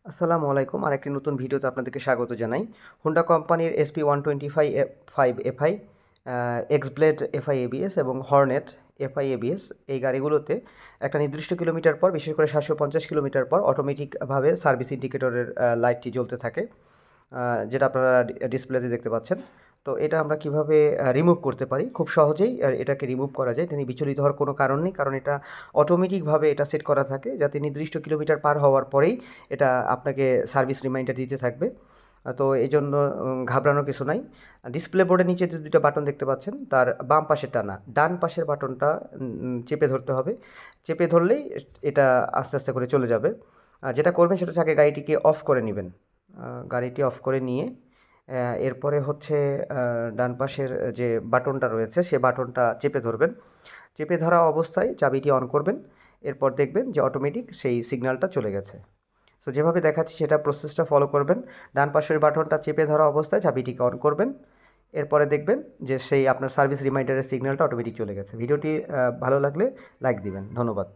আসসালামু আলাইকুম। আরেকটি নতুন ভিডিওতে আপনাদেরকে স্বাগত জানাই। হোন্ডা কোম্পানির SP 125 FI, X-Blade FI ABS এবং হর্নেট FI ABS এই গাড়িগুলোতে একটা নির্দিষ্ট কিলোমিটার পর, বিশেষ করে 750 কিলোমিটার পর অটোমেটিকভাবে সার্ভিস ইন্ডিকেটরের লাইটটি জ্বলতে থাকে, যেটা আপনারা ডিসপ্লেতে দেখতে পাচ্ছেন। তো এটা আমরা কিভাবে রিমুভ করতে পারি? খুব সহজেই এটাকে রিমুভ করা যায়। এটা নিয়ে বিচলিত হওয়ার কোনো কারণ নেই, কারণ এটা অটোমেটিকভাবে এটা সেট করা থাকে যাতে নির্দিষ্ট কিলোমিটার পার হওয়ার পরেই এটা আপনাকে সার্ভিস রিমাইন্ডার দিতে থাকবে। তো এই জন্য ঘাবড়ানোর কিছু নাই। ডিসপ্লে বোর্ডের নিচে যে দুটো বাটন দেখতে পাচ্ছেন, তার বাম পাশের টানা ডান পাশের বাটনটা চেপে ধরতে হবে। চেপে ধরলেই এটা আস্তে আস্তে করে চলে যাবে। যেটা করবেন সেটা হচ্ছে আগে গাড়িটিকে অফ করে নেবেন। গাড়িটি অফ করে নিয়ে এরপরে হচ্ছে ডান পাশের যে বাটনটা রয়েছে সে বাটনটা চেপে ধরবেন। চেপে ধরা অবস্থায় চাবিটি অন করবেন। এরপর দেখবেন যে অটোমেটিক সেই সিগন্যালটা চলে গেছে। সো যেভাবে দেখাচ্ছি সেটা প্রসেসটা ফলো করবেন। ডান পাশের বাটনটা চেপে ধরা অবস্থায় চাবিটিকে অন করবেন। এরপরে দেখবেন যে সেই আপনার সার্ভিস রিমাইন্ডারের সিগন্যালটা অটোমেটিক চলে গেছে। ভিডিওটি ভালো লাগলে লাইক দিবেন। ধন্যবাদ।